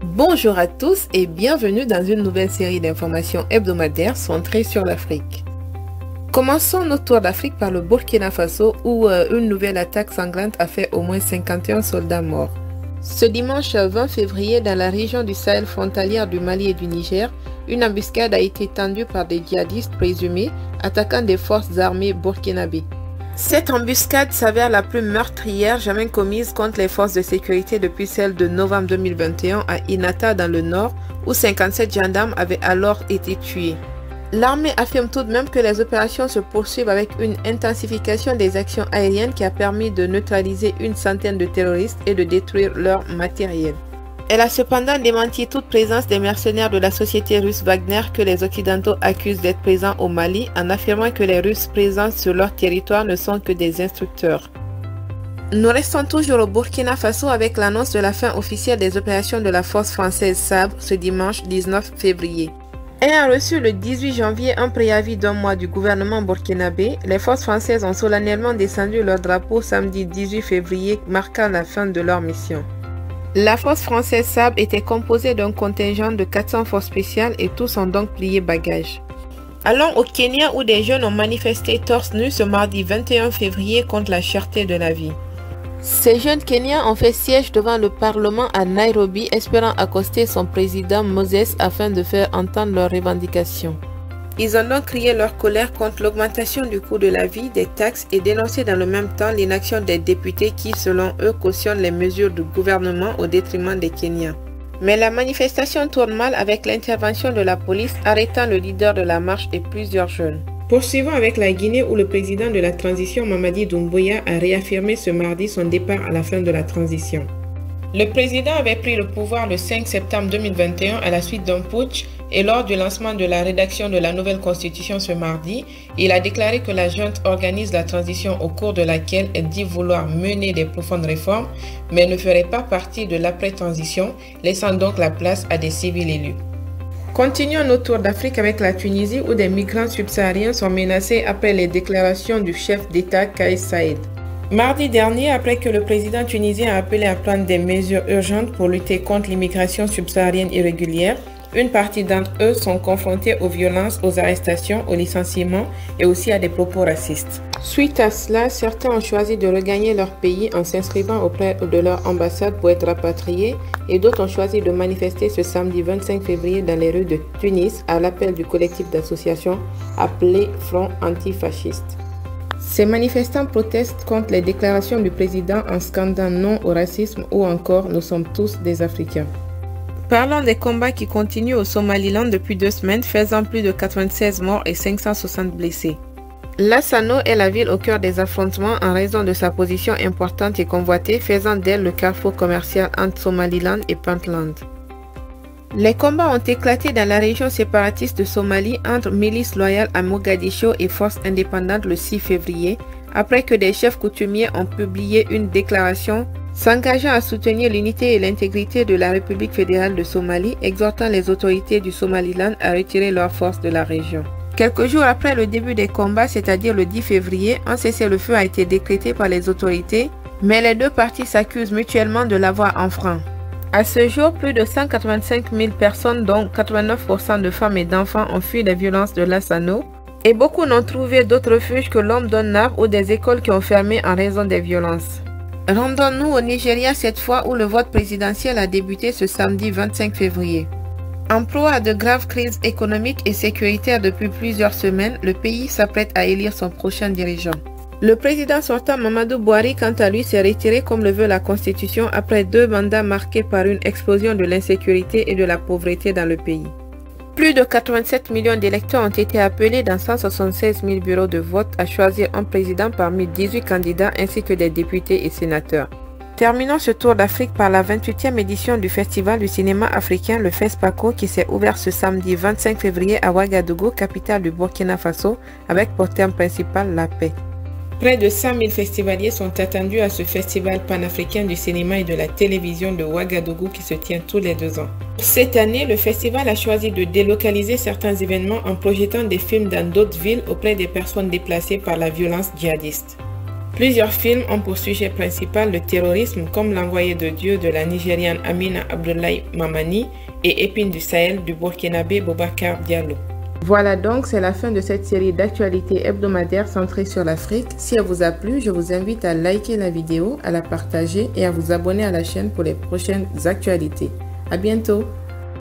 Bonjour à tous et bienvenue dans une nouvelle série d'informations hebdomadaires centrées sur l'Afrique. Commençons notre tour d'Afrique par le Burkina Faso où une nouvelle attaque sanglante a fait au moins 51 soldats morts. Ce dimanche 20 février, dans la région du Sahel frontalière du Mali et du Niger, une embuscade a été tendue par des djihadistes présumés attaquant des forces armées burkinabées. Cette embuscade s'avère la plus meurtrière jamais commise contre les forces de sécurité depuis celle de novembre 2021 à Inata dans le nord, où 57 gendarmes avaient alors été tués. L'armée affirme tout de même que les opérations se poursuivent avec une intensification des actions aériennes qui a permis de neutraliser une centaine de terroristes et de détruire leur matériel. Elle a cependant démenti toute présence des mercenaires de la société russe Wagner que les Occidentaux accusent d'être présents au Mali en affirmant que les Russes présents sur leur territoire ne sont que des instructeurs. Nous restons toujours au Burkina Faso avec l'annonce de la fin officielle des opérations de la force française SABRE ce dimanche 19 février. Ayant reçu le 18 janvier un préavis d'un mois du gouvernement burkinabé, les forces françaises ont solennellement descendu leur drapeau samedi 18 février marquant la fin de leur mission. La force française SABRE était composée d'un contingent de 400 forces spéciales et tous ont donc plié bagages. Allons au Kenya où des jeunes ont manifesté torse nu ce mardi 21 février contre la cherté de la vie. Ces jeunes Kenyans ont fait siège devant le Parlement à Nairobi espérant accoster son président Moses afin de faire entendre leurs revendications. Ils ont donc crié leur colère contre l'augmentation du coût de la vie, des taxes et dénoncé dans le même temps l'inaction des députés qui, selon eux, cautionnent les mesures du gouvernement au détriment des Kenyans. Mais la manifestation tourne mal avec l'intervention de la police arrêtant le leader de la marche et plusieurs jeunes. Poursuivons avec la Guinée où le président de la transition Mamadi Doumbouya a réaffirmé ce mardi son départ à la fin de la transition. Le président avait pris le pouvoir le 5 septembre 2021 à la suite d'un putsch et lors du lancement de la rédaction de la nouvelle constitution ce mardi, il a déclaré que la junte organise la transition au cours de laquelle elle dit vouloir mener des profondes réformes, mais ne ferait pas partie de l'après-transition, laissant donc la place à des civils élus. Continuons notre tour d'Afrique avec la Tunisie où des migrants subsahariens sont menacés après les déclarations du chef d'État Kais Saied. Mardi dernier, après que le président tunisien a appelé à prendre des mesures urgentes pour lutter contre l'immigration subsaharienne irrégulière, une partie d'entre eux sont confrontés aux violences, aux arrestations, aux licenciements et aussi à des propos racistes. Suite à cela, certains ont choisi de regagner leur pays en s'inscrivant auprès de leur ambassade pour être rapatriés et d'autres ont choisi de manifester ce samedi 25 février dans les rues de Tunis à l'appel du collectif d'associations appelé Front antifasciste. Ces manifestants protestent contre les déclarations du président en scandant non au racisme ou encore nous sommes tous des Africains. Parlons des combats qui continuent au Somaliland depuis 2 semaines, faisant plus de 96 morts et 560 blessés. Lassano est la ville au cœur des affrontements en raison de sa position importante et convoitée, faisant d'elle le carrefour commercial entre Somaliland et Puntland. Les combats ont éclaté dans la région séparatiste de Somalie entre milices loyales à Mogadiscio et forces indépendantes le 6 février, après que des chefs coutumiers ont publié une déclaration s'engageant à soutenir l'unité et l'intégrité de la République fédérale de Somalie, exhortant les autorités du Somaliland à retirer leurs forces de la région. Quelques jours après le début des combats, c'est-à-dire le 10 février, un cessez-le-feu a été décrété par les autorités, mais les deux parties s'accusent mutuellement de l'avoir enfreint. À ce jour, plus de 185 000 personnes, dont 89% de femmes et d'enfants, ont fui les violences de Lassano, et beaucoup n'ont trouvé d'autre refuge que l'ombre d'un arbre ou des écoles qui ont fermé en raison des violences. Rendons-nous au Nigeria cette fois où le vote présidentiel a débuté ce samedi 25 février. En proie à de graves crises économiques et sécuritaires depuis plusieurs semaines, le pays s'apprête à élire son prochain dirigeant. Le président sortant Mamadou Buhari, quant à lui, s'est retiré comme le veut la Constitution après 2 mandats marqués par une explosion de l'insécurité et de la pauvreté dans le pays. Plus de 87 millions d'électeurs ont été appelés dans 176 000 bureaux de vote à choisir un président parmi 18 candidats ainsi que des députés et sénateurs. Terminons ce tour d'Afrique par la 28e édition du Festival du cinéma africain, le FESPACO, qui s'est ouvert ce samedi 25 février à Ouagadougou, capitale du Burkina Faso, avec pour thème principal la paix. Près de 100 000 festivaliers sont attendus à ce festival panafricain du cinéma et de la télévision de Ouagadougou qui se tient tous les 2 ans. Cette année, le festival a choisi de délocaliser certains événements en projetant des films dans d'autres villes auprès des personnes déplacées par la violence djihadiste. Plusieurs films ont pour sujet principal le terrorisme, comme L'Envoyé de Dieu de la Nigériane Amina Abdoulaye Mamani et Épine du Sahel du Burkinabé Boubacar Diallo. Voilà donc, c'est la fin de cette série d'actualités hebdomadaires centrées sur l'Afrique. Si elle vous a plu, je vous invite à liker la vidéo, à la partager et à vous abonner à la chaîne pour les prochaines actualités. À bientôt!